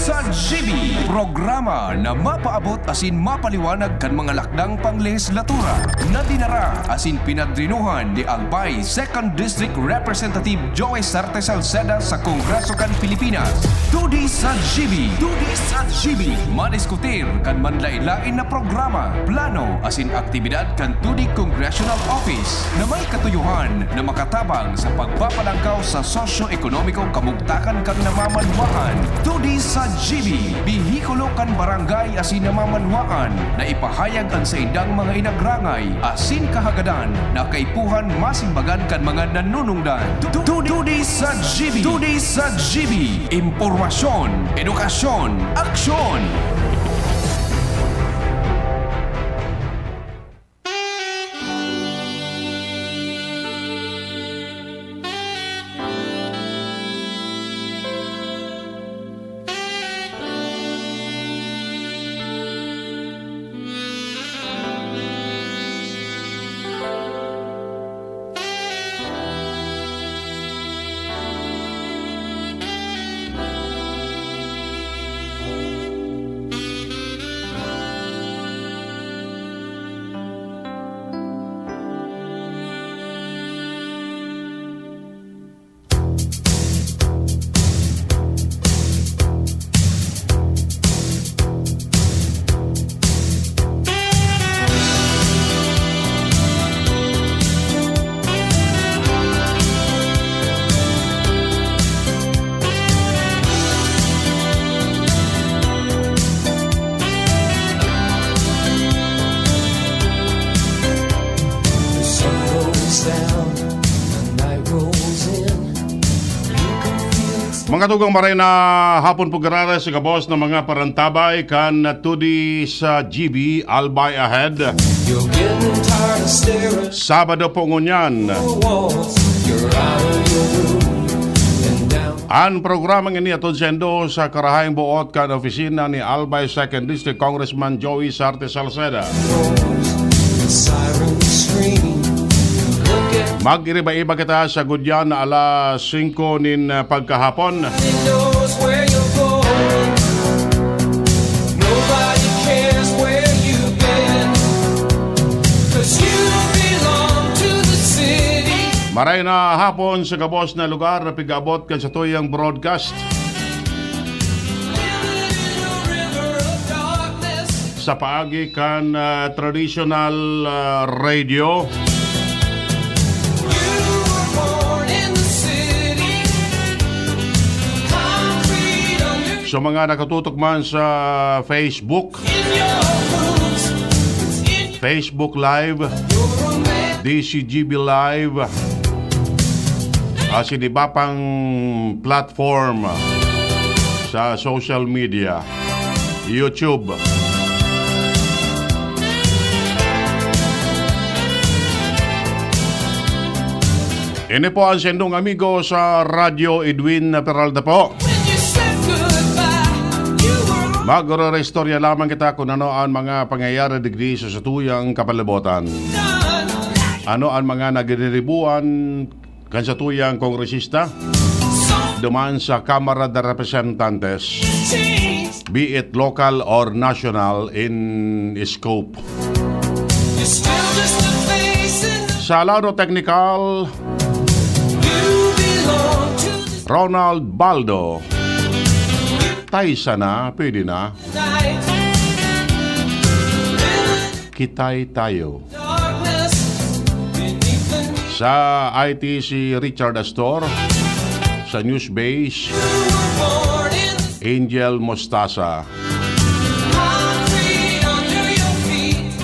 sa GB, programa na mapaabot asin mapaliwanag kan mga lakdang panglehislatura na dinara asin pinadrinuhan ni Albay 2nd District Representative Joey Sarte Salceda sa Kongreso kan Pilipinas. Tudi sa GB, madiskutir kan manlain-lain na programa, plano asin aktibidad kan Tudi Congressional Office na may katuyuhan na makatabang sa pagpapalangkaw sa sosyo-ekonomikong kamugtakan kan namamanwaan. Tudi sa GB, bihikulo kan barangay asin namamanwaan na ipahayag ang sa indang mga inagrangay asin kahagadan na kaipuhan masimbagan kan mga nanunungdan. Tudi sa GB, impormasyon, edukasyon, aksyon. Mga tugang maray na hapon po garara sa kabos ng mga parantabay kan tudi sa GB Albay Ahead. Sabado po ngunyan. Ang programang ini atod sendo sa karahayang buot kan opisina ni Albay 2nd District Congressman Joey Sarte Salceda. Mag-iriba-iba kita sa gudyan na alas 5 nin pagkahapon. Maray na hapon sa kabos na lugar na pigabot kan sa tuyang broadcast. Sa paagi kan traditional radio. So mga nakatutok man sa Facebook Live, DCGB Live, as in iba pang platform sa social media, YouTube. Ini po ang sendong amigo sa Radyo Edwin Peralta po. Magre-restorya lamang kita kung ano ang mga pangyayari digdi sa satuyang kapalibutan. Ano ang mga naginiribuan kan satuyang kongresista duman sa Kamara de Representantes, be it local or national in scope. Sa lado technical, Ronald Baldo. Tayo na, pwede na. Kitay tayo. Sa IT si Richard Astor. Sa Newsbase, Angel Mostasa.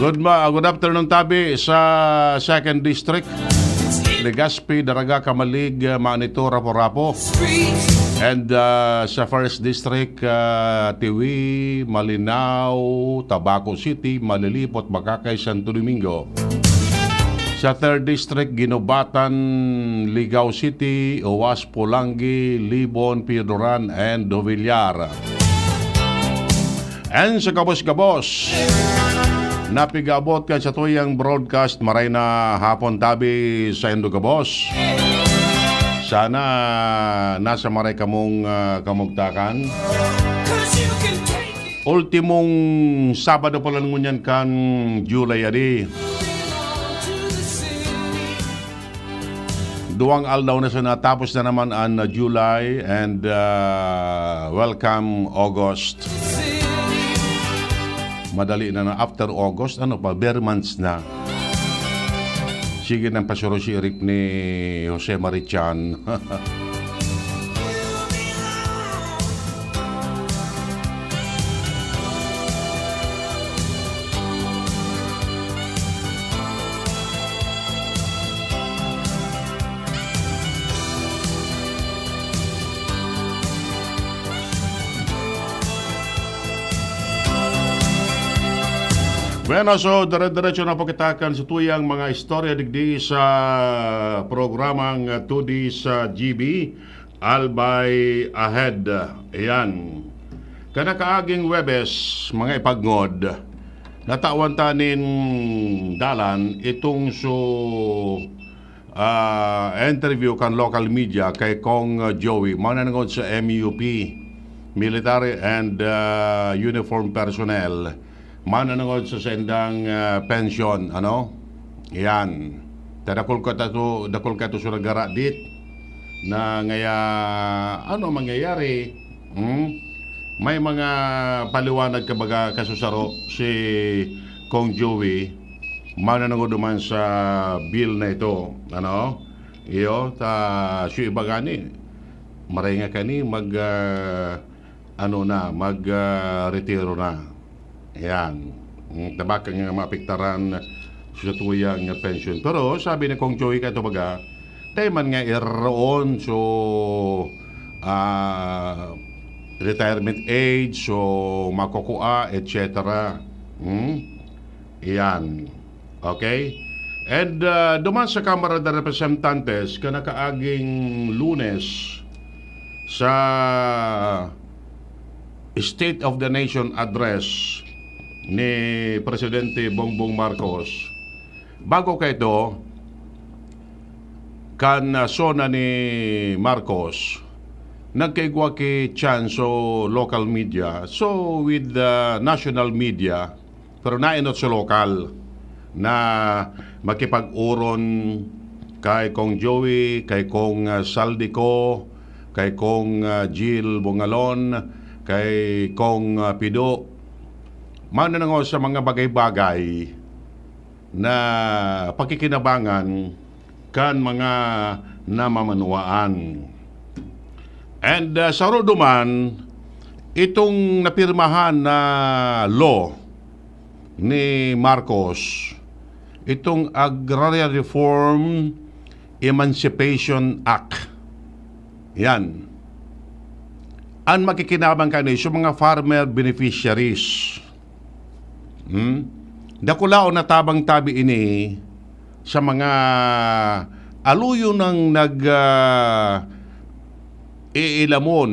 Good afternoon tabi sa 2nd District. Legazpi, Daraga, Kamalig, Manito, Rapo-Rapo. And sa 1st District, Tiwi, Malinao, Tabaco City, Malilipot, Makakay, Santo Domingo. Sa 3rd District, Ginobatan, Ligao City, Owas, Pulangi, Libon, Piodoran, and Dovillar. And sa Gabos-Gabos, napigabot ka sa tuyang broadcast maray na hapon tabi sa Indogabos. Sana nasa maray kamong kamugtakan. Ultimong Sabado pa lang ngunyan kan July adi. Duwang aldaw na sa natapos na naman ang July and welcome August. Madali na after August, bare months na. Sige ng pasuro si Eric ni Jose Marichan. Bueno, so dire-diretso na po kitakan sa tuyang mga istorya digdi sa programang 2D sa GB Albay Ahead. Ayan. Kana kaaging Webes, mga ipagngod, natawan tanin dalan itong interview kan local media kay Kong Joey, mananangod sa MUP, Military and Uniform Personnel. Mananangod sa sendang pension, Yan. Dakol ka to sa nagara dit na ngaya mangyayari? May mga paliwanag kabaga kasusaro si Kong Joey. Mananangod naman sa bill na ito, Iyo siya iba gani. Maray nga kani retiro na. Ayan. Tabak nga mapiktaran sa tuyang pension. Pero sabi ni Kong Joey kato baga, tayo man nga iroon retirement age, makukua, etc. Ayan. Okay? And duman sa Kamara de Representantes, kanakaaging Lunes sa State of the Nation Address ni Presidente Bongbong Marcos. Bago kay ito, sona ni Marcos, nagkaigwa kay chance local media, with the national media, pero nainot sa local, na makipag-uron kay Kong Joey, kay Kong Saldico, kay Kong Jill Bungalon, kay Kong Pido, mananango sa mga bagay-bagay na pakikinabangan kan mga namamanuaan. And sa roduman, itong napirmahan na law ni Marcos, itong Agrarian Reform Emancipation Act. Yan. Ang makikinabang kanil sa mga farmer beneficiaries. Dakulao na tabang tabi ini sa mga aluyo ng iilamon,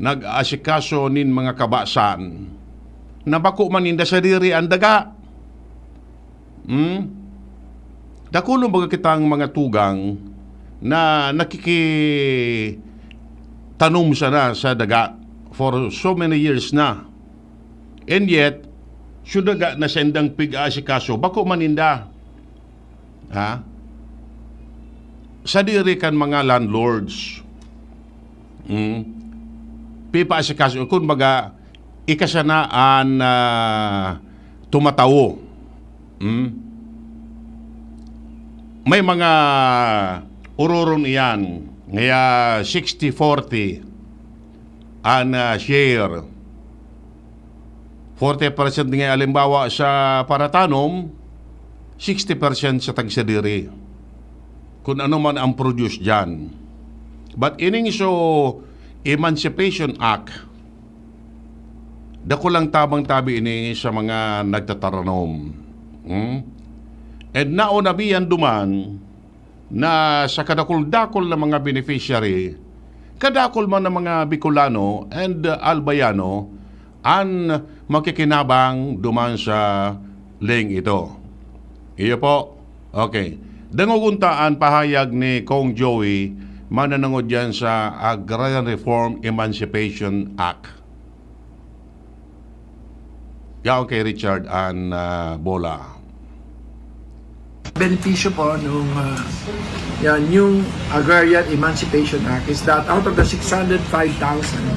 nag-asikaso nin mga kabasan, na bako maninda sa diri ang daga. Dakulong baga kitang mga tugang na nakikitanom sana sa daga for so many years na. And yet, sudaga na sendang pig-asikaso, bako maninda. Sa diri kan mga landlords. Pipa-asikaso, kung baga, ikasanaan tumatawo. May mga ururon iyan, ngaya 60-40 an share. 40% nga alimbawa sa paratanom, 60% sa tagsadiri. Kung ano man ang produce dyan. But ining Emancipation Act, dako lang tabang tabi ini sa mga nagtataranom. And naonabiyan duman na sa kadakol-dakol na mga beneficiary, kadakol man ng mga Bicolano and Albayano, ang makikinabang duman sa link ito. Iyo po. Okay. Danguguntaan pahayag ni Kong Joey, mananangod yan sa Agrarian Reform Emancipation Act. Yaon kay Richard and Bola. Benepisyo po nung yung Agrarian Emancipation Act is that out of the 605,000,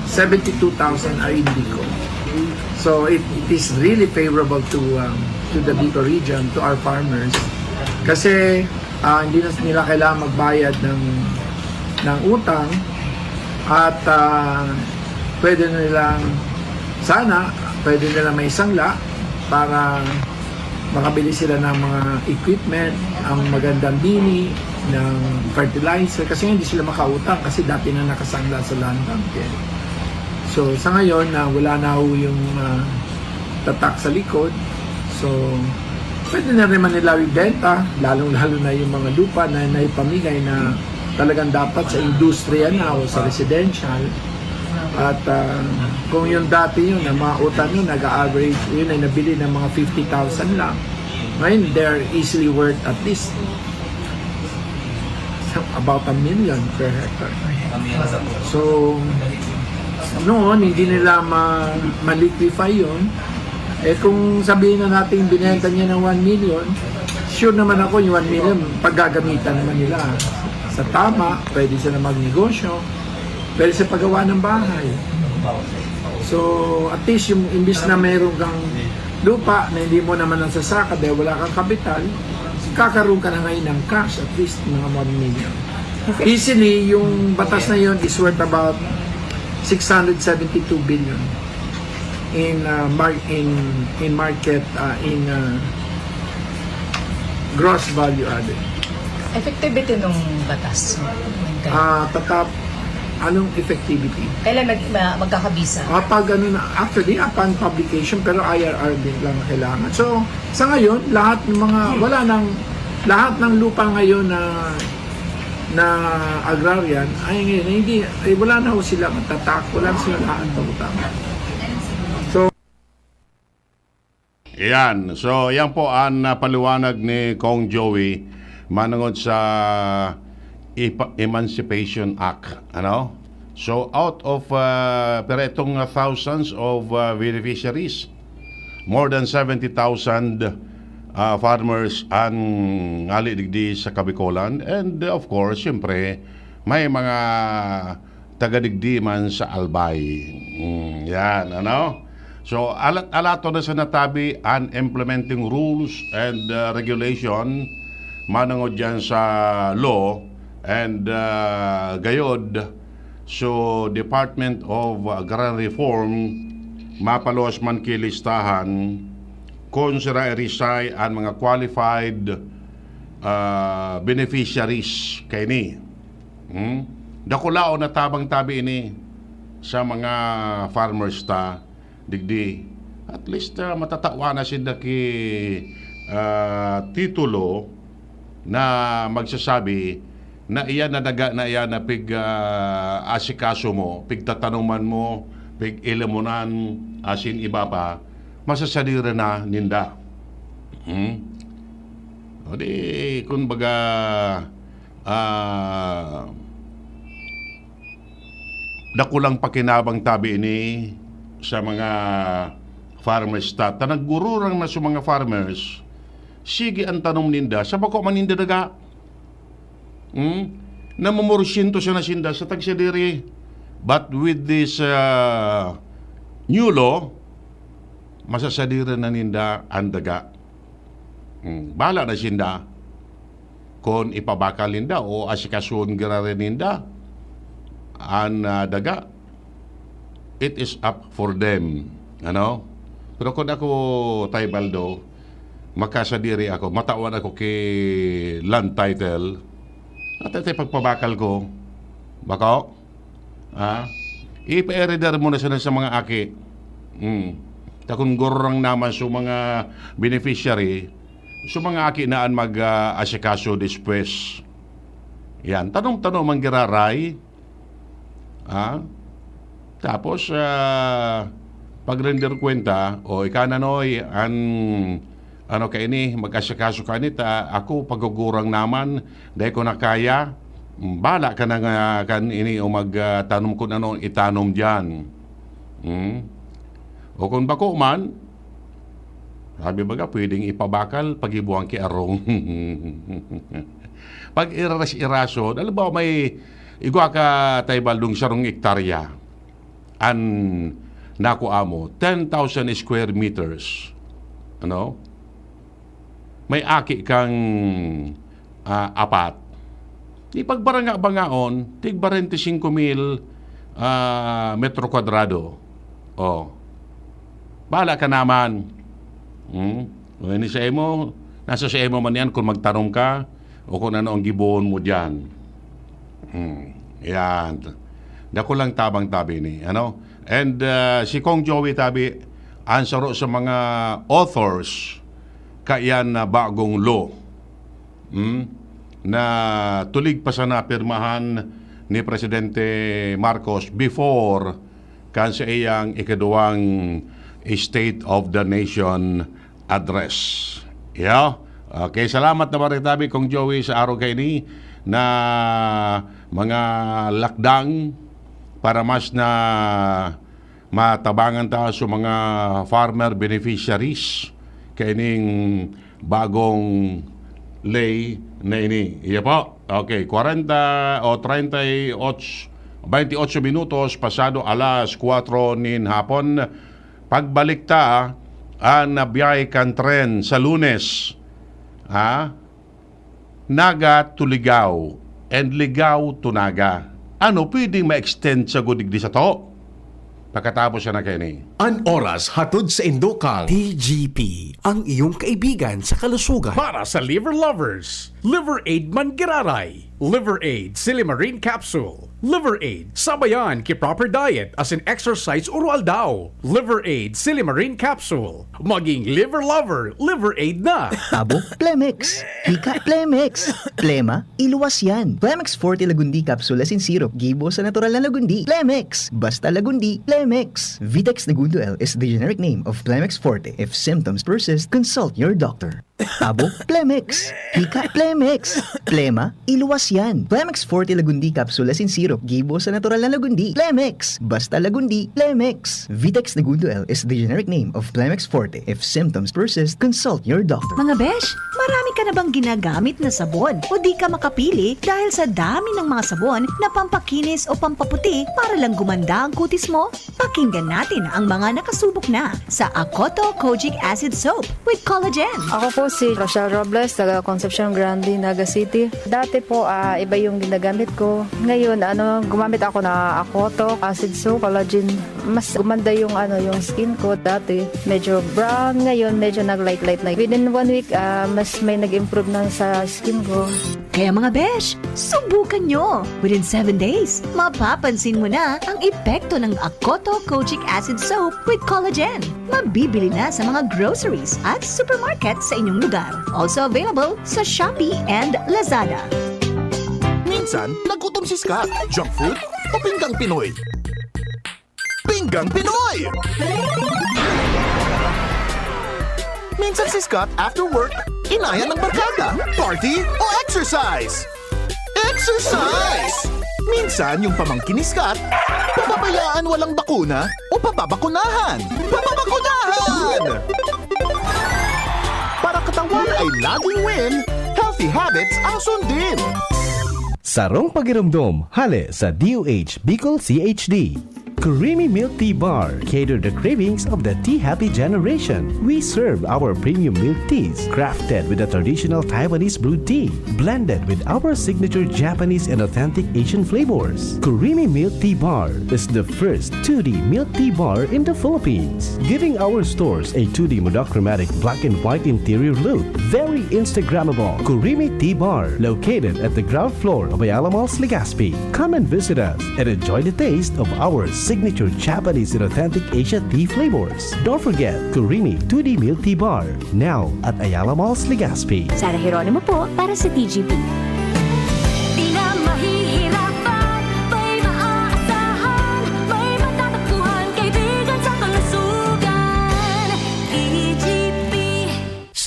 72,000 are indigo. So it is really favorable to the Bicol region, to our farmers. Kasi hindi na nila kailangan magbayad ng utang at pwede na nilang pwede nila may sangla para makabili sila ng mga equipment, ang magandang bini, ng fertilizer, kasi hindi sila makautang kasi dati na nakasangla sa land bank. So sa ngayon na wala na ho yung tatak sa likod, so pwede na naman nila ibenta, lalong-lalo na yung mga lupa na naipamigay na talagang dapat sa industriya na o sa residential. At kung yung dati yun, na mga utang yun, nag-average, yun ay nabili ng mga 50,000 lang. Ngayon, they're easily worth at least about 1 million per hectare. So, noon, hindi nila ma-liquify yun. Eh kung sabihin na natin binenta niya ng 1 million, sure naman ako yung 1 million, paggagamitan naman nila. Sa tama, pwede sila magnegosyo, pwede sa paggawa ng bahay. So, at least yung imbis na mayroon kang lupa na hindi mo naman nasasaka dahil wala kang kapital, kakaroon ka na ngayon ng cash, at least mga 1 million. Easily, yung batas na yun is worth about 672 billion in market, gross value added. Effectivity nung batas. Anong effectivity? Kailan magkakabisa? Actually, upon publication, pero IRR din lang kailangan. So, sa ngayon, lahat ng lupa ngayon na agrarian, ay ngayon, wala na ho sila matatak, wala na sila lahat ng utang. So, Yan. So, yan po ang paliwanag ni Kong Joey manungod sa Emancipation Act. Ano? So, out of pero itong thousands of beneficiaries, more than 70,000 farmers ang alidigdi sa Kabicolan. And of course, siyempre, may mga taga-digdi man sa Albay. Yan, ano? So, alato na sa natabi ang implementing rules and regulation manungod dyan sa law and gayod. So, Department of Agrarian Reform mapalos man kilistahan kung sira irisay ang mga qualified beneficiaries kay ni. Dakulao na tabang tabi ini sa mga farmers ta digdi. At least matatawa na sila ki titulo na magsasabi na iyan na daga na iyan na pig asikaso mo, pig tatanungan mo, pig ilamunan asin iba pa, masasadira na ninda. O di, kung baga dakulang pakinabang tabi ini sa mga farmers nagururang na sa mga farmers, sige ang tanong ninda, sa bako maninda daga? Namumursyento siya na sinda sa tagsadiri. But with this new law, masasadira na ninda ang daga. Bala na sinda kung ipabakal ninda o asikasun girare ninda ang daga. It is up for them. Ano? Pero kung ako, Tay Baldo, makasadiri ako, matawan ako kay land title, at ito pagpabakal ko, bako, ipa-eredar mo na sila sa mga aki. Takong gorang naman sa mga beneficiary, sa mga aki naan mag-asikaso dispwes. Yan, tanong-tanong man giraray. Tapos, pag-render kwenta, o ikananoy, ano ka ini, mag-asikaso ka nita, ako pagugurang naman, dahil ko nakaya, Bala ka na nga kan ini o magtanom kung ano itanom diyan. O kung bako man, sabi baga pwedeng ipabakal pag ibuang ki arong. Pag iraras-iraso, alam ba may igwa ka tayo baldong sarong ektarya an naku amo 10,000 square meters. Ano? May aki kang apat. Ipagbaranga-bangaon, tig 45,000 metro kwadrado. O. Bahala ka naman. O, ini sa imo, nasa sa imo man yan kung magtanong ka o kung ano ang gibuon mo dyan. Yan. Dako lang tabang-tabi ni. Ano? And si Kong Joey Tabi, answer sa mga authors kayan na bagong law. Na tulig pa sa napirmahan ni Presidente Marcos before kan sa iyang ikaduwang State of the Nation address. Yeah? Okay, salamat na maritabi Kong Joey sa araw kayo ni na mga lakdang para mas na matabangan ta sa mga farmer beneficiaries kaining bagong lay na ini. Iya po. Okay, 40 o 28 minutos pasado alas 4 nin hapon. Pagbalik ta ang nabiyay kan tren sa Lunes. Naga to Ligaw and Ligaw to Naga. Ano pwedeng ma-extend sa gudigdi sa to? Pagkatapos siya na kayo ni. An oras hatod sa Indokang TGP, ang iyong kaibigan sa kalusugan. para sa liver lovers. Liver Aid Mangiraray, Liver Aid Silimarine Capsule, Liver Aid sabayan ki proper diet as in exercise oral daw. Liver Aid Silimarine Capsule, maging liver lover, Liver Aid na. Tabo, Plemex. Hika, Plemex. Plema, iluwas yan. Plemex Forte Lagundi Capsule as in syrup. Gibo sa natural na Lagundi. Plemex. Basta Lagundi. Plemex. Vitex Nagundo L is the generic name of Plemex Forte. If symptoms persist, consult your doctor. Tabo, Plemex. Hika, Plemex. Plema, iluwas yan. Plemex Forte Lagundi Capsule as in syrup. Gibo sa natural na Lagundi. Plemex. Basta Lagundi. Plemex. Vitex Nagundo L is the generic name of Plemex Forte. If symptoms persist, consult your doctor. Mga besh, marami ka na bang ginagamit na sabon o di ka makapili dahil sa dami ng mga sabon na pampakinis o pampaputi para lang gumanda ang kutis mo? Pakinggan natin ang mga nakasubok na sa Akoto Kojic Acid Soap with Collagen. Ako po si Rochelle Robles, taga Concepcion Grande, Naga City. Dati po, iba yung ginagamit ko. Ngayon, gumamit ako na Akoto Acid Soap, Collagen. Mas gumanda yung, yung skin ko. Dati, medyo brown. Ngayon, medyo nag-light-light na. Within 1 week, mas may nag-improve na sa skin ko. Kaya mga besh, subukan nyo! Within 7 days, mapapansin mo na ang epekto ng Akoto Kojic Acid Soap with Collagen. Mabibili na sa mga groceries at supermarket sa inyong lugar. Also available sa Shopee and Lazada. Minsan, nagutom si Scott. Junk food o pinggang Pinoy? Pinggang Pinoy! Minsan si Scott after work, inaya ng barkada, party o exercise. Exercise! Minsan yung pamangkin ni Scott, pababayaan walang bakuna o pababakunahan. Pababakunahan! Para katawan ay laging win, healthy habits ang sundin. Sarong pakiramdam, hale sa DOH Bicol CHD. Creamy Milk Tea Bar cater the cravings of the tea-happy generation. We serve our premium milk teas crafted with a traditional Taiwanese brewed tea, blended with our signature Japanese and authentic Asian flavors. Creamy Milk Tea Bar is the first 2D milk tea bar in the Philippines, giving our stores a 2D monochromatic black and white interior look. Very Instagrammable. Creamy Tea Bar, located at the ground floor of Ayala Malls, Legazpi. Come and visit us and enjoy the taste of our signature Japanese and authentic Asia tea flavors. Don't forget Kurimi 2D Milk Tea Bar, now at Ayala Malls, Legazpi. Sara Geronimo po para sa TGP. Di na mahihirapan, may maaasahan, may matatakbuhan, kaibigan sa kalusugan. TGP.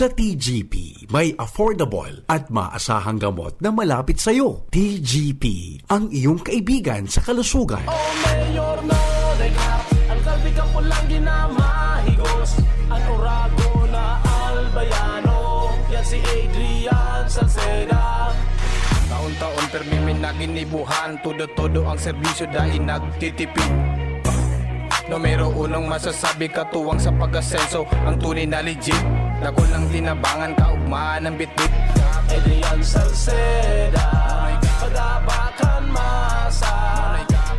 Sa TGP, may affordable at maasahang gamot na malapit sa iyo. TGP, ang iyong kaibigan sa kalusugan. Mayor no dekat ang kalbigan po lang ginamahigos ang orago na albayano yan si Adrian Salceda. Taon-taon permimin na ginibuhan todo-todo ang serbisyo dahil nagtitipid. Numero unang masasabi katuwang sa pag-asenso ang tunay na legit. Dako lang tinabangan kaugmaan ng bitbit. Adrian Salceda, pag-abakan masa.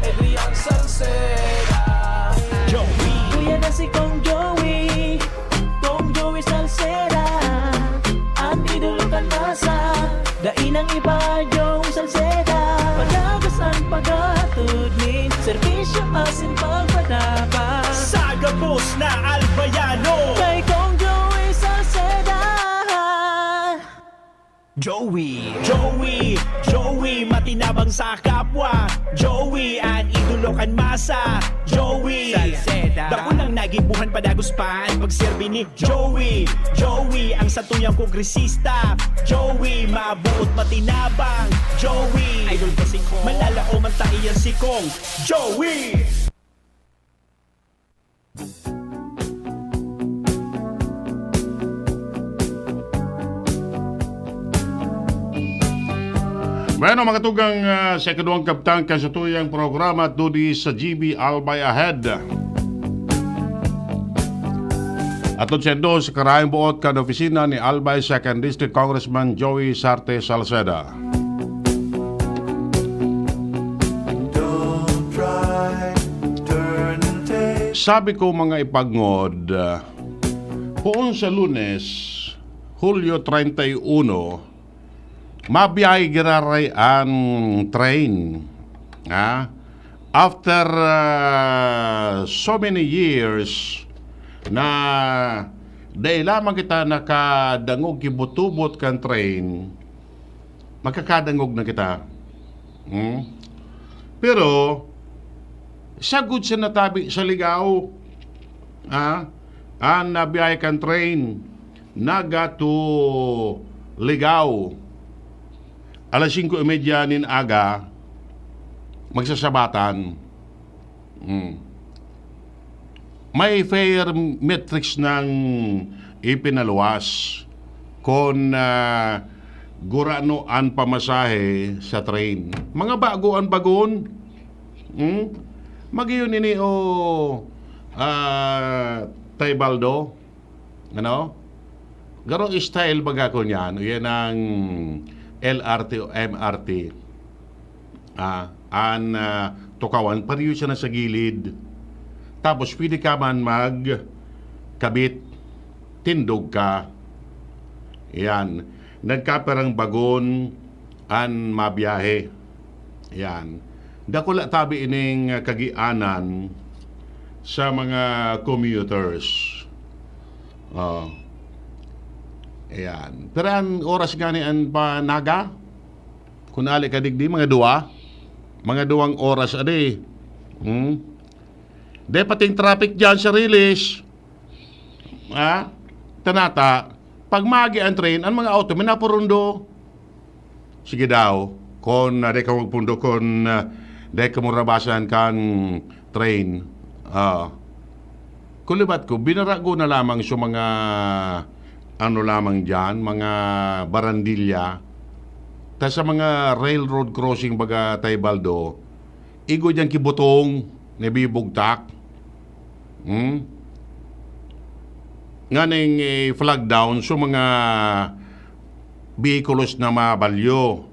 Adrian Salceda, Joey. Kuya na si Kong Joey, Kong Joey Salceda. Ang idulukan masa, dainang iba Joey Salceda. Padagas ang paghatod ni serbisyo asin pagpadaba. Sagapos na albayano kay Kong Joey Salceda. Joey, matinabang sa kapwa. Joey, ang idolo kan masa. Joey, Salceda, dako lang nagibuhan padagos pa ang pagserbi ni Joey. Joey, ang satuyang kongresista. Joey, mabuot matinabang. Joey, idol kasi ko. Malalao man taiyan si Kong Joey. Bueno, mga tugang sa ikaduang kaptang kasutuyang programa tudi sa GB Albay Ahead. Atod sendo sa karayang buot kan opisina ni Albay 2nd District Congressman Joey Sarte Salceda. Sabi ko mga ipagngod, poon sa Lunes, Hulyo 31, mabiyay giraray ang train. After so many years na dahil lamang kita nakadangog kibutubot kan train, magkakadangog na kita. Pero sagud sa natabi sa ligaw, ang nabiyay kan train nagato ligaw. Alas 5:30 nin aga, magsasabatan. May fare metrics ng ipinaluwas kung gurano ang pamasahe sa train. Mga bagoan-bagon. Magiyon ini Taybaldo. Ano? Garong style baga ko niyan. Yan ang LRT o MRT. Tukawan, pariyo siya na sa gilid. Tapos pwede ka man magkabit, tindog ka. Yan. Nagkaperang bagon an mabiyahe. Yan. Dakula tabi ining kagianan sa mga commuters. Ayan. Pero ang oras gani ang panaga, kung ali ka digdi, mga duwang oras ade. De pating traffic dyan sa release. Tanata, pag magi ang train, ang mga auto, minapurundo. Sige daw, kung de ka magpundo, kung de ka murabasan kan train. Kulibat ko, binarago na lamang sa mga ano lamang dyan, mga barandilya. Tas sa mga railroad crossing baga Taybaldo, igo dyan kibutong, nabibugtak. Nga ning flag down so mga vehicles na mabalyo.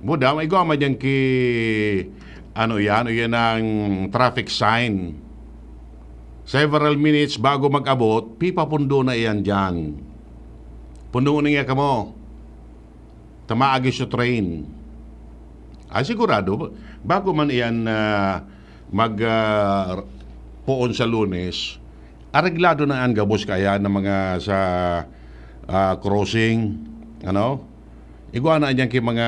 Buda, may goma dyan ki ano yan ang traffic sign. Several minutes bago mag-abot, pipapundo na iyan dyan. Pundo na nga ka mo. Tamaagi sa train. Sigurado, bago man iyan poon sa Lunes, areglado na ang gabos kaya ng mga sa crossing. Iguana dyan kay mga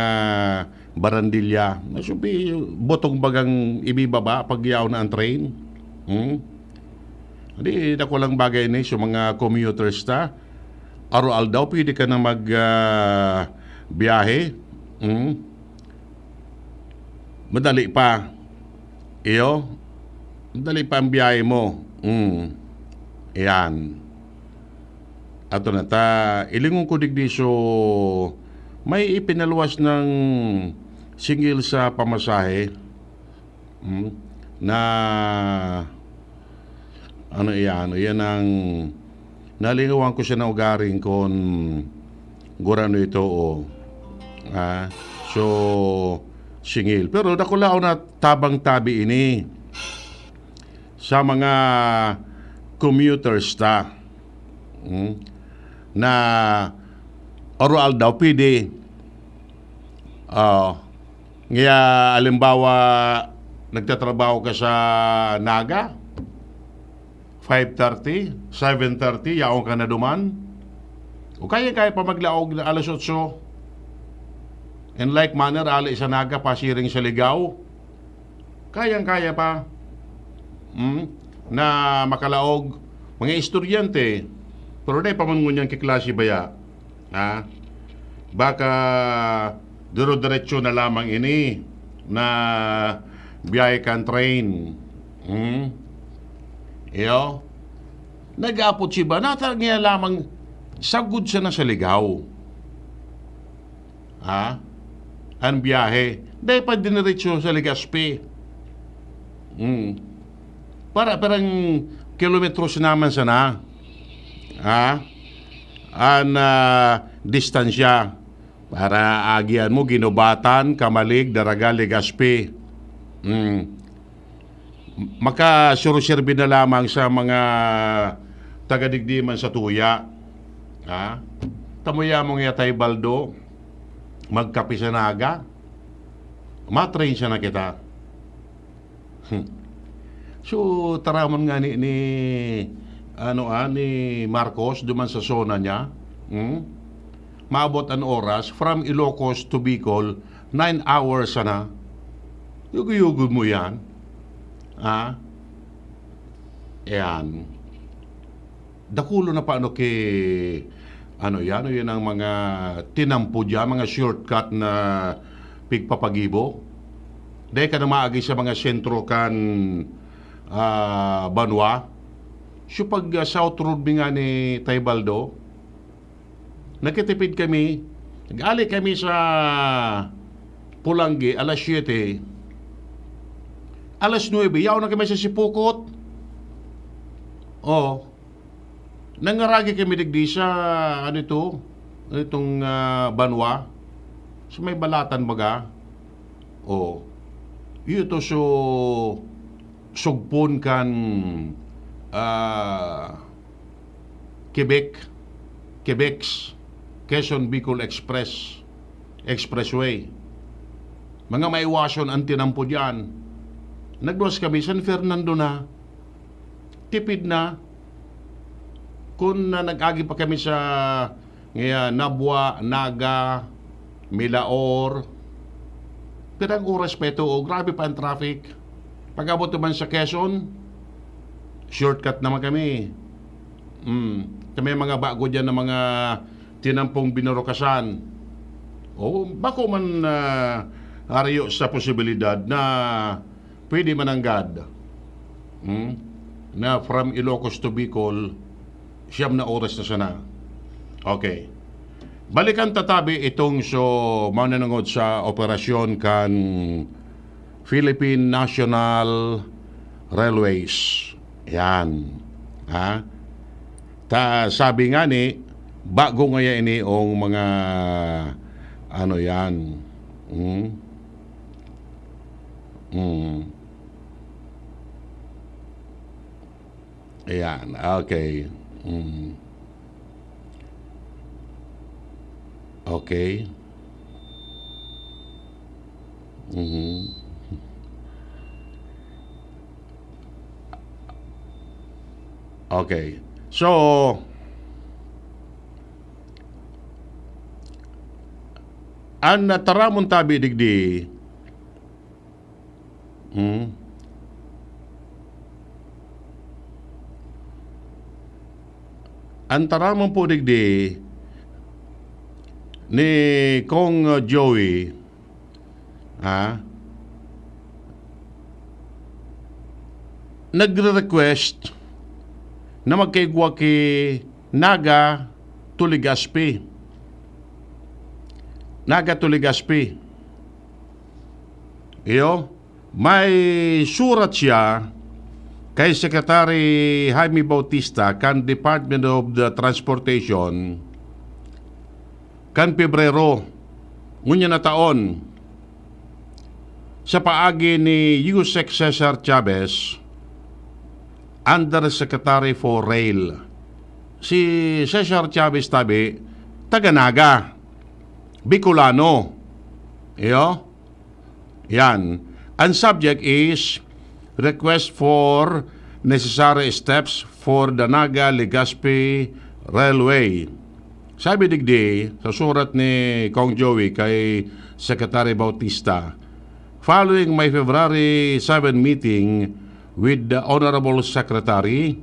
barandilya. Nasubi, botong bagang ibibaba pag yaw na ang train. Hindi, dako lang bagay ni sa mga commuters ta. araw daw pwede ka na biyahe. Madali pa. Iyo, madali pa ang biyahe mo. Ayan. Ato na ta, ilingon ko digdi so may ipinaluwas ng singil sa pamasahe na yan ang nalingawan ko siya na ugaring kon gurano ito so singil. Pero nakulao na tabang tabi ini sa mga commuters na oral daw pwede ngaya alimbawa nagtatrabaho ka sa Naga 5:30, 7:30 yaong ka na duman o kaya pa maglaog na alas 8 in like manner ali sa Naga pasiring sa Ligaw kaya pa na makalaog mga estudyante pero na pamangunyan kiklase baya baka duro-diretso na lamang ini na biyahe kan train iyo nag-apot siya ba natag niya lamang sagud siya na sa Ligaw ang biyahe dahil pa diniretso sa Legazpi parang kilometros naman sana distansya para agian mo Ginobatan, Kamalig, Daraga, Legazpi makasurserbi na lamang sa mga taga-digdiman sa Tuya tamuya mong yatay baldo magkapi sa Naga matrain siya na kita so taramon nga ni Marcos duman sa zona niya maabot ang oras from Ilocos to Bicol 9 hours na yugod mo yan yan dakulo na paano yan ang mga tinampo dyan mga shortcut na pigpapagibo dahil ka na maagi sa mga sentro kan Banwa so pag South Road nga ni Taybaldo nagkitipid kami nag-ali kami sa Pulanggi alas 7 alas 9 yaw na kami sa Sipukot nangaragi kami digdi sa itong Banwa so may balatan baga ito so sugpon kan Quezon Bicol Expressway mga maiwason ang tinampo dyan nagduwas kami San Fernando na tipid na kung nag-agi pa kami sa Nabwa, Naga, Milaor pirang oras pa ito grabe pa ang traffic pag-abot naman sa Quezon shortcut naman kami kami mga bago dyan na mga tinampong binurokasan bako man hariyo sa posibilidad na pwede mananggad na from Ilocos to Bicol 9 na oras na sana okay balikan tatabi itong mananangod sa operasyon kan Philippine National Railways yan sabi nga ni bago ngaya ini mga yan ayan okay okay okay so ang nataramon tabi digdi antaramang po digdi ni Kong Joey nagre-request na magkaigwa ki Naga Tuligaspi. Naga Tuligaspi. Iyo, may surat siya kay Secretary Jaime Bautista kan Department of the Transportation kan Pebrero ngunya na taon sa paagi ni Yusek Cesar Chavez, Undersecretary for Rail. Si Cesar Chavez tabi taga-Naga, Bicolano. Iyo? Yan. Ang subject is request for necessary steps for the Naga-Legazpi Railway. Sabi digdi sa surat ni Kong Joey kay Secretary Bautista, following my February 7 meeting with the Honorable Secretary,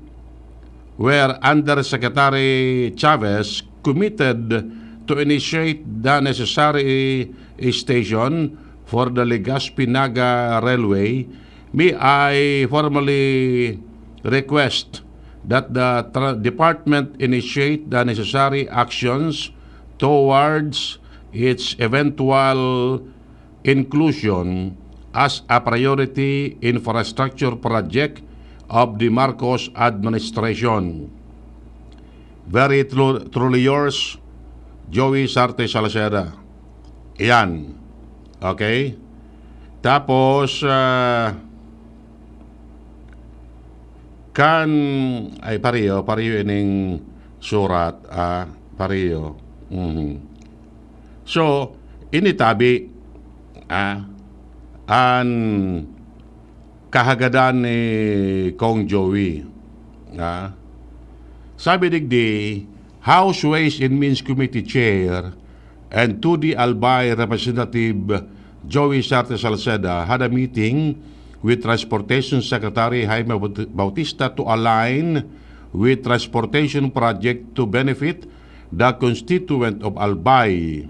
where Undersecretary Chavez committed to initiate the necessary station for the Legazpi-Naga Railway, may I formally request that the department initiate the necessary actions towards its eventual inclusion as a priority infrastructure project of the Marcos administration. Very truly yours, Joey Sarte Salceda. Iyan. Okay? Tapos, pareho ining surat, pareho. So, initabi, an kahagadan ni Kong Joey. Sabi digdi, House Ways and Means Committee Chair and 2D Albay Representative Joey Sarte Salceda had a meeting with Transportation Secretary Jaime Bautista to align with transportation project to benefit the constituent of Albay.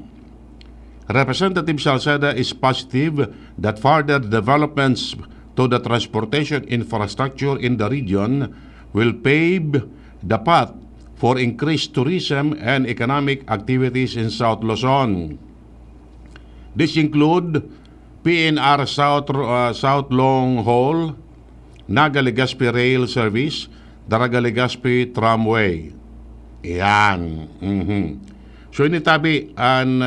Representative Salceda is positive that further developments to the transportation infrastructure in the region will pave the path for increased tourism and economic activities in South Luzon. This include PNR South Long Haul, Naga-Legazpi Rail Service, Daraga-Legazpi Tramway. Yan. So initabi ang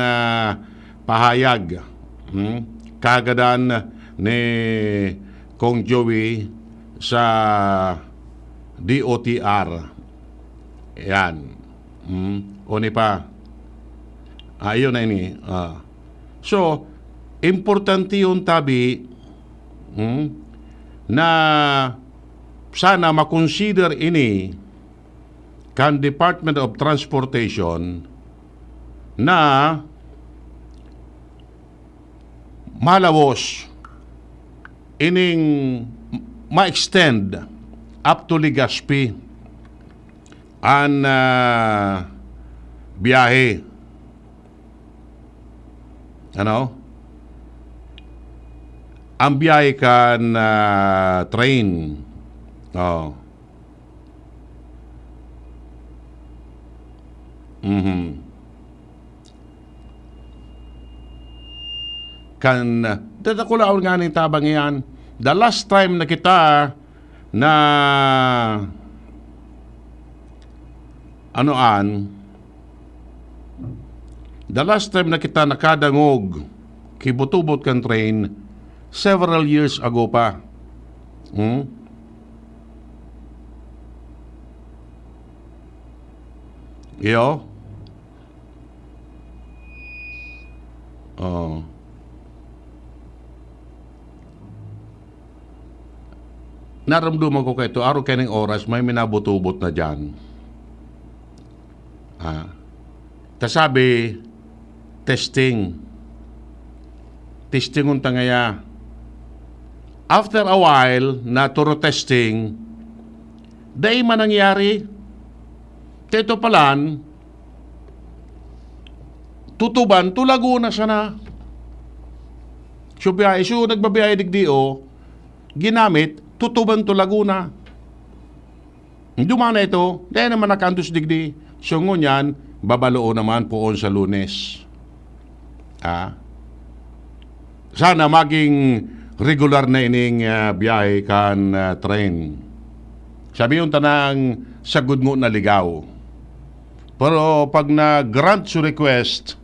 pahayag kagadan ni Kong Joey sa DOTR. Yan. Oni pa. Ayun na ini. So, importante yung tabi na sana makonsider ini kan Department of Transportation na malawos ining ma-extend up to Legazpi ang biyahe. Ang biyahe kan train. Kan tatakulaon nga ng tabang yan. The last time na kita na the last time na kita nakadangog kibutubot kan train several years ago pa. Iyo? Naramdaman ko kayo, araw kayo ng oras, may minabutubot na dyan. Tasabi, testing unta ngaya. After a while, na turo testing, day man nangyari, Teto palan, tutuban, Laguna siya na. So, nagbabiyay digdio, ginamit, tutuban Laguna. Dumana ito, dahil naman nakantos digdi. So, ngunyan, babaloo naman poon sa Lunes. Sana maging regular na ining biyahe kan train. Sabi yung tanang sagud mo na ligaw. Pero pag na-grant sa request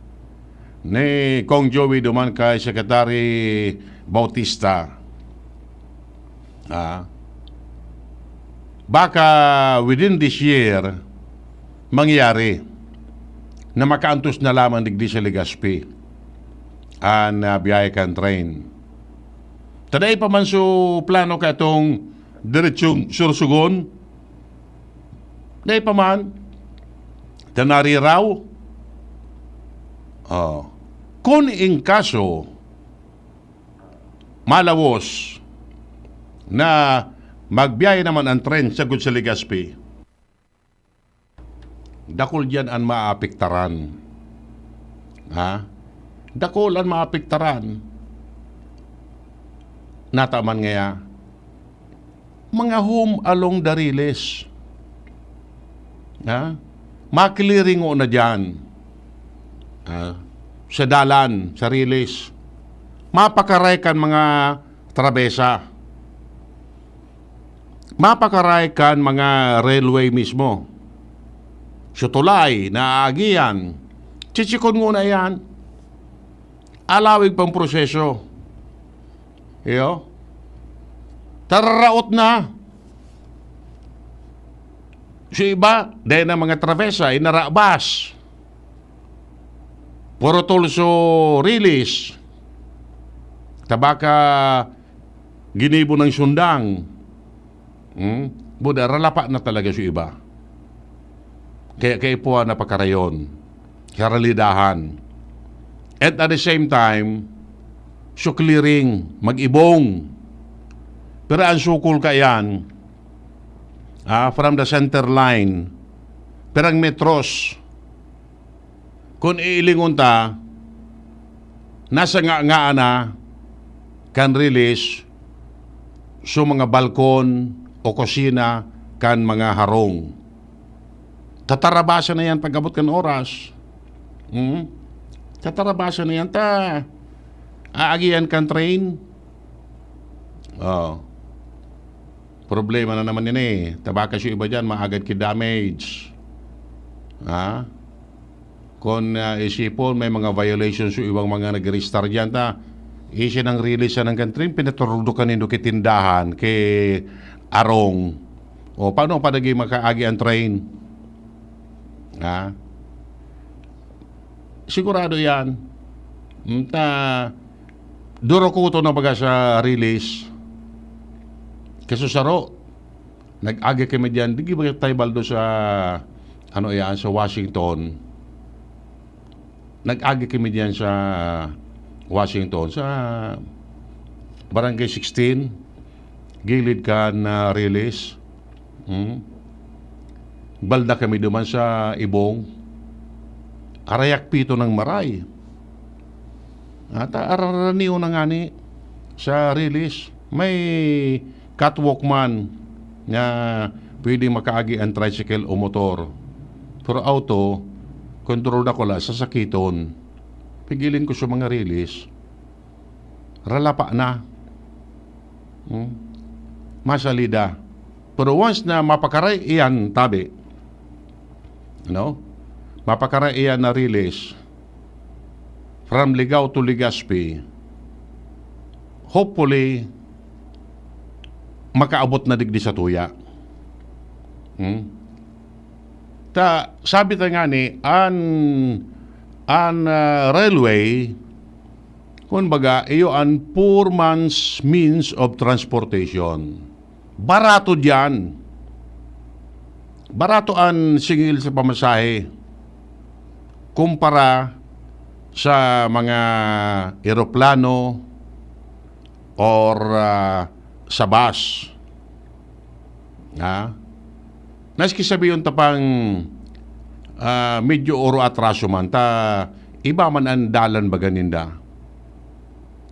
ni Kong Joey duman kay Secretary Bautista, baka within this year mangyari na makaantos na lamang digdi sa Legazpi ang biyahe kan train. Taday pa man so plano ka itong diretsong Sursugon. Taday pa man tanari raw. Kung in kaso malawos na magbiyahe naman ang tren sagud sa Legazpi, dakol diyan ang maapektaran. Dakol ang maapektaran. Nataman ngaya mga home along the riles. Makiliring o na dyan. Sa dalan, sa riles. Mapakaray kan mga trabesa. Mapakaray kan mga railway mismo. Sa tulay, naaagian. Chichikon mo na yan. Alawig pang proseso. Iyo? Tararaot na. So iba, dahil na mga travesa, inarabas. Puro tulso release. Tabaka ginibo ng sundang. Buda, ralapa na talaga so iba. Kaya po napakarayon. Karalidahan. At the same time, so clearing, mag-ibong. Pero ang sukul ka yan, from the center line, perang metros, kung iilingon ta, nasa nga na, kan release, so mga balkon o kusina, kan mga harong. Tatarabasan na yan pag-abot kan oras. Tatarabasan na yan aagian kan train. Problema na naman yan Tabaka siya iba dyan, maagad ki damage. Kung isipon, may mga violations yung ibang mga nag-restart dyan isi ng release ng kan train, pinaturudo ka nindo kitindahan, kay arong. O paano padagi makaagi ang train? Sigurado yan. Duro ko ito na baga sa release. Kasusaro, nag-agi kami dyan, di ba tayo baldo sa sa Washington. Nag-agi kami dyan sa Washington, sa Barangay 16, gilid ka na release. Balda kami duman sa Ibong. Arayak pito ng maray. At araraniw na nga ni sa release. May catwalk man na pwede makaagi ang tricycle o motor. Pero auto, control na ko lang sa sakiton. Pigilin ko sa mga release. Ralapa na. Masalida. Pero once na mapakaray iyan tabi, mapakaray iyan na release from Ligao to Legazpi, hopefully makaabot na digdi sa tuya. Sabi ta nga ni railway, kung baga iyo an 4 months means of transportation. Barato diyan. Barato ang singil sa pamasahe kumpara sa mga eroplano or sa bus. Naski sabi yung tapang medyo oro atraso man ta iba man ang dalan baganinda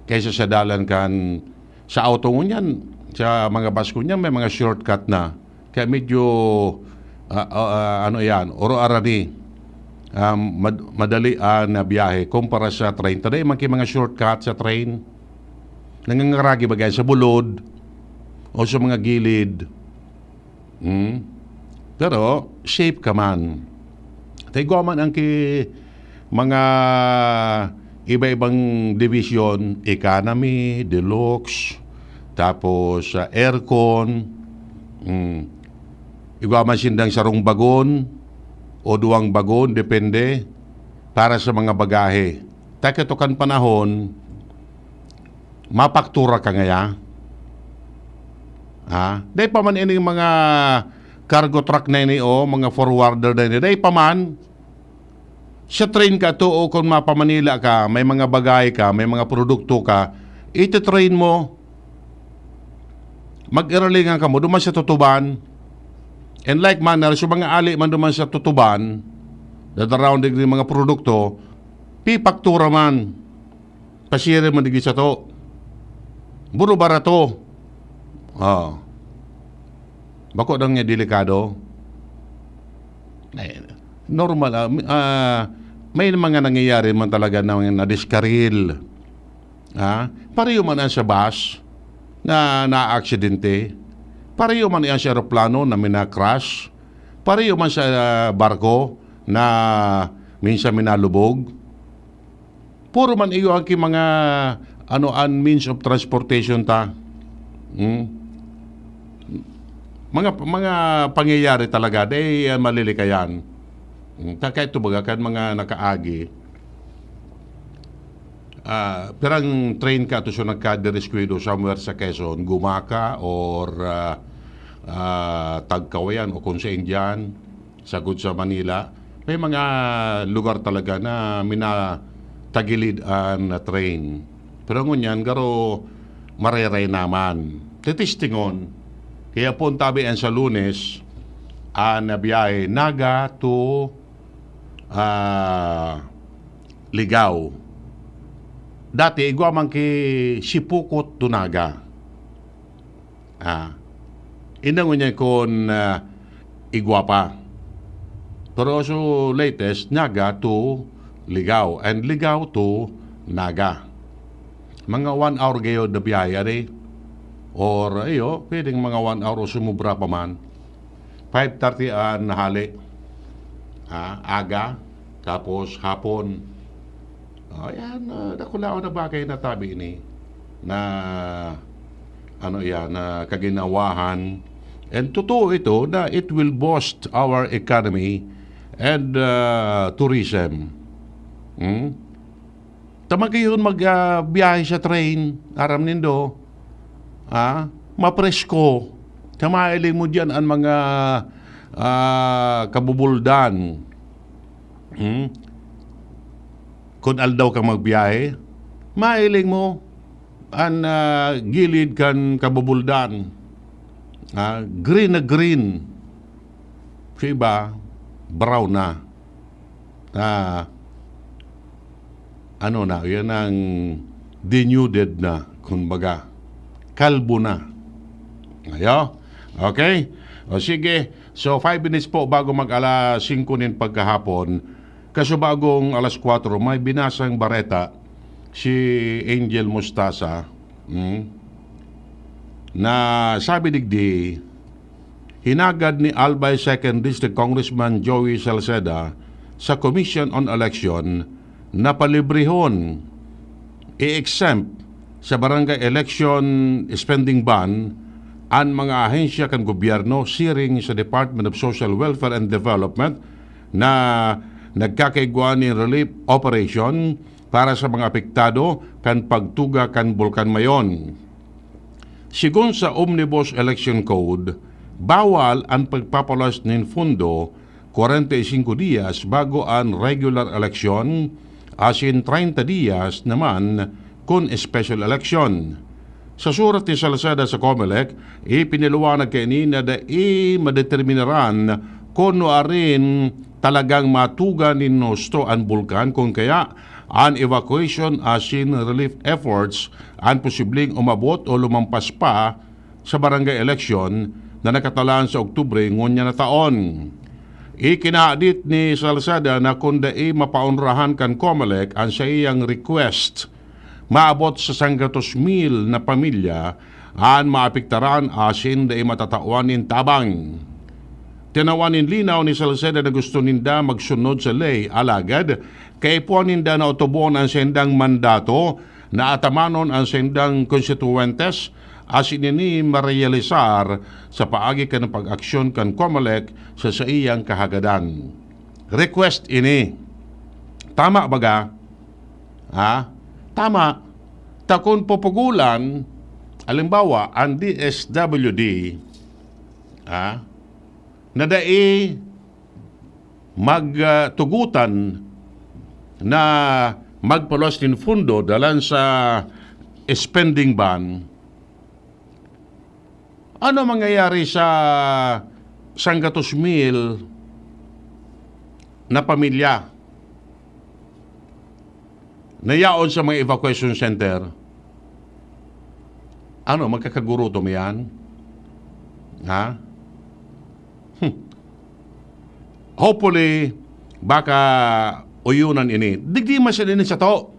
kaysa sa dalan kan sa auto ngunyan sa mga bus ngunyan may mga shortcut na kaya medyo ano yan oro arani madali na biyahe kumpara sa train today man mga shortcut sa train nangangaragi bagay sa bulod o sa mga gilid pero safe ka man tayo man ang mga iba-ibang division, economy, deluxe, tapos aircon, iba man sindang sarong bagon o duwang bagon, depende, para sa mga bagahe. Takitukan panahon, mapaktura ka ngaya. Dahil pa man ining mga cargo truck na ini o mga forwarder na ini, dahil pa man, sa train ka to o kung mapamanila ka, may mga bagay ka, may mga produkto ka, iti-train mo, mag-iralingan ka mo, duman sa tutuban, and like manner, so mga ali man duman sa tutuban, that around the mga produkto, pipaktura man, pasire man digit sa to, buro barato, bako lang niya delikado, normal, may mga nangyayari man talaga na nadiskaril. Pareho man yan sa bus na na-aksidente. Pareho man yan sa aeroplano na mina-crash. Pareho man sa barko na minsan minalubog. Puro man iyo ang mga means of transportation ta. Mga pangyayari talaga, malilikayan. Kaya ito baga, kan mga nakaagi, perang train ka ito so nagka-derescuido somewhere sa Quezon, Gumaka or Tagkawayan o kung sa Indian, sagod sa Manila. May mga lugar talaga na minatagilid na train. Pero ngunyan, garo mareray naman. Titistingon, kaya po tabi sa Lunes, na biyahe Naga to Ligaw. Dati, igwa man ki Sipukot to Naga. Inangon niya kung igwa pa. Pero so latest, Naga to Ligaw. And Ligaw to Naga. Mga 1 hour gayo na biyahe, or pwedeng mga 1 hour o sumubra pa man. 5:30 nahali. Aga, tapos hapon. Ayan, nakulao na bagay na tabi ini na na kaginawahan. And totoo ito na it will boost our economy and tourism. Tamagayon magbiyahe sa train, aram nindo, mapresko. Kamailing mo dyan ang mga kabubuldan. Kung aldaw kang magbiyahe, mailing mo ang gilid kan kabubuldan. Green na green. So iba, brown na. Yan ang denuded na, kumbaga. Kalbo na. Ayo? Okay? O sige. So, 5 minutes po bago mag-alas 5 nin pagkahapon. Kaso bagong alas 4, may binasang bareta si Angel Mustasa na sabi digdi, hinagad ni Albay 2nd District Congressman Joey Salceda sa Commission on Election na palibrehon i-exempt sa barangay election spending ban ang mga ahensya kan gobyerno siring sa Department of Social Welfare and Development na nagkakaigwa ni relief operation para sa mga apektado kan pagtuga kan Bulkan Mayon. Sigun sa Omnibus Election Code, bawal ang pagpapalas ng fundo 45 dias bago ang regular election as in 30 dias naman kung special election. Sa surat ni Salceda sa COMELEC, ipiniluwanag kay ni na madeterminaran kung arin talagang matugan ni Nosto ang bulkan kung kaya ang evacuation asin relief efforts ang posibleng umabot o lumampas pa sa barangay election na nakatalaan sa Oktubre ngunya na taon. Ikinaadit ni Salceda na kung dai mapaunrahan kan COMELEC ang sa iyang request, maabot sa 100,000 na pamilya ang maapektaran asin dai matatawanin tabang. Tinawanin linaw ni Salceda na gusto ninda magsunod sa ley alagad kay po ninda na utubon ang sendang mandato na atamanon ang sendang constituentes asin ini marealisar sa paagi kan pag-aksyon kan COMELEC sa iyang kahagadan. Request ini. Tama baga? Ha? Tama. Takon pupugulan, alimbawa, ang DSWD, na dai magtugutan na magpalos din fundo dalan sa spending ban, ano mangyayari sa 100,000 na pamilya na yaon sa mga evacuation center? Ano, magkakagurutom yan? Ha? Hopefully, baka uyunan ini. Digdi man sila sa to.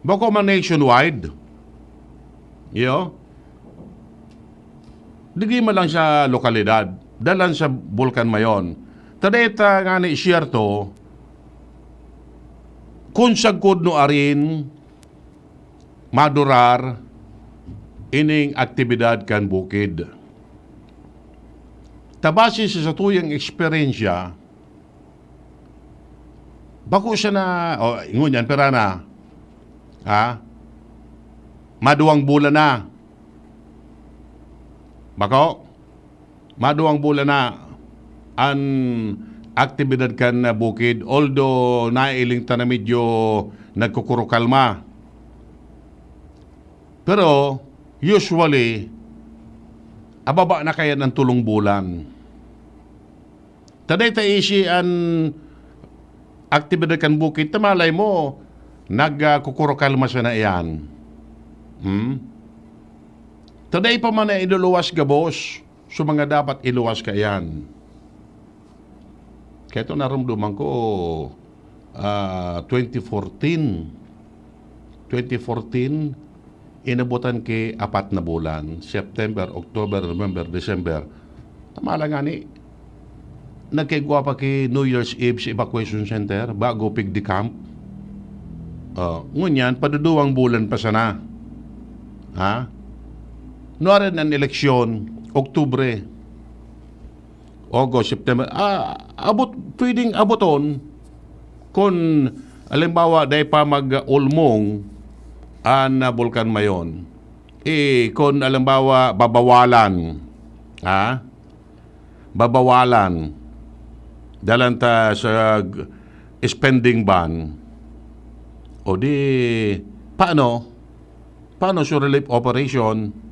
Bako man nationwide. Yo? Digdi man lang sa lokalidad. Dalan sa Bulkan Mayon. Tadeta nga ni isyerto, kung sagkod no arin, madurar, ining aktibidad kan bukid. Tabasi sa tuyang eksperyensya, bako siya na, ngunyan, pera na, maduwang bulan na. Bako, maduwang bulan na ang aktibidad kan na bukid, although nailing ta na medyo nagkukurukalma. Pero, usually, ababa na kaya ng tulong bulan. Taday isi ang aktibidad kan bukid, tamalay mo, nagkukurukalma siya na iyan. Taday pa man na iluluwas gabos, so mga dapat iluwas ka yan. Kaya ito naramdaman ko, 2014, inabutan kay 4 na bulan, September, October, November, December. Tamala nga ni, nagkaigwa pa kay New Year's Eve sa evacuation center bago pigdi camp. Ngunyan, paduduwang bulan pa sana. Ha? Noaren ang eleksyon, Oktubre, August, September. Pwedeng abuton kung, alimbawa, dahil pa mag-ulmong ang Bulkan Mayon. Kung alimbawa, babawalan. Babawalan. Dalanta sa spending ban. O di, paano? Paano sa relief operation?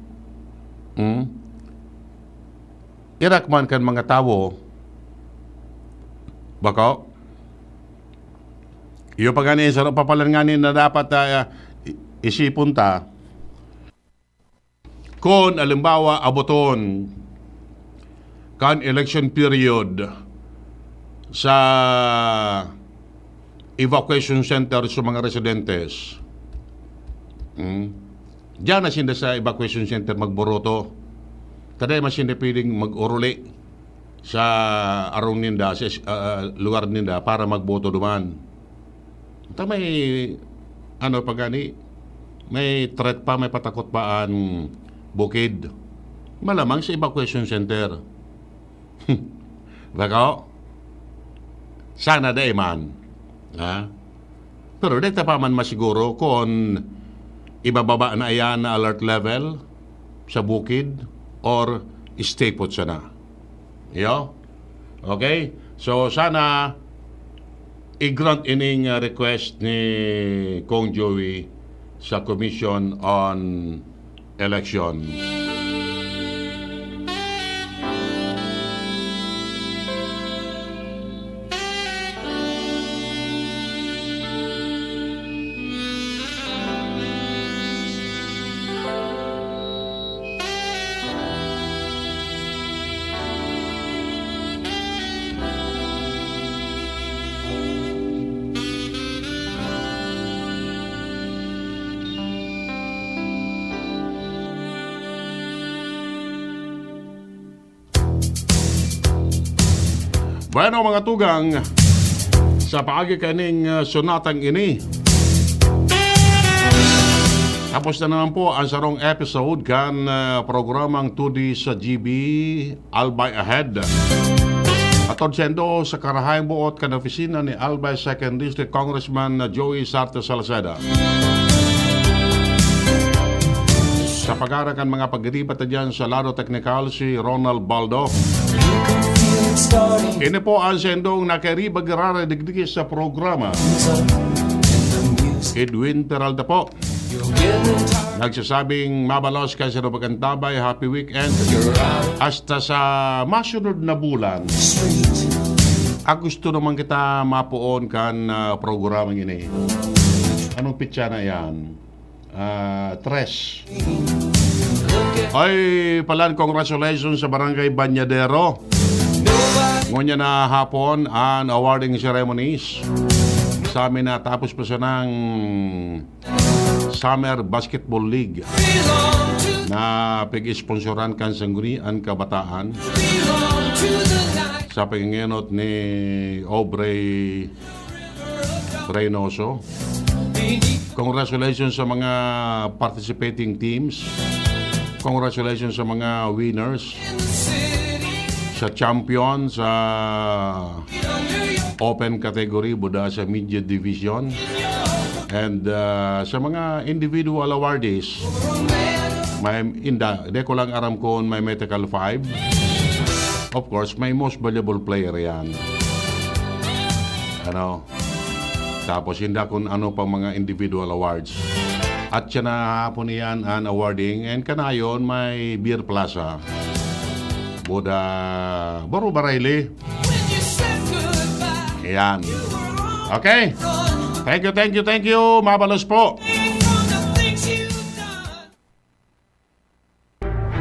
Irakman kan mga tao. Bako? Iyo pa ganin, sarap papalan ganin na dapat isipon ta. Kung alimbawa aboton kan election period sa evacuation center sa mga residentes. Diyan na sinda sa evacuation center magboroto. Kada mas hindi pwedeng mag-oruli sa arong ninda, sa lugar ninda para magboto duman. Ito may may threat pa, may patakot pa ang bukid. Malamang sa evacuation center. Bako? Sana day man. Pero dito pa man masiguro kung ibababa na ayan na alert level sa bukid or stay put siya na. Yo? Okay? So sana i-grant ining request ni Kong Joey sa Commission on Election. Bueno mga tugang, sa paagi kaning sunatang ini, tapos na naman po ang sarong episode kan programang 2D sa GB Albay Ahead. Atod sendo sa karahayang buot kan opisina ni Albay 2nd District Congressman Joey Sarto Salceda. Sa pag-arakan mga pag-iribat na dyan sa lado technical si Ronald Baldo. Ini po ang sendong nakaribag raradigdig sa programa. Edwin Peralta po. Nagsasabing mabalos ka sa pagkantabay, happy weekend. Hasta sa masunod na bulan. Gusto naman kita mapuon kan programa ini. Anong pitsa na yan? Tres. Ay, palan, congratulations sa Barangay Banyadero. Ngunya na hapon ang awarding ceremonies. Sa amin na tapos pa siya ng Summer Basketball League na pag-sponsoran kan sanggunian kabataan sa pangingenot ni Aubrey Reynoso. Congratulations sa mga participating teams. Congratulations sa mga winners. Sa champion sa open category buda sa media division. And sa mga individual awardees, de ko lang aram ko may Medical 5. Of course, may most valuable player yan. Tapos hindi kung ano pang mga individual awards. At siya na hapon niyan ang awarding. And kanayon may Beer Plaza. Buda Baro Barayli. Ayan. Okay. Thank you. Mabalos po.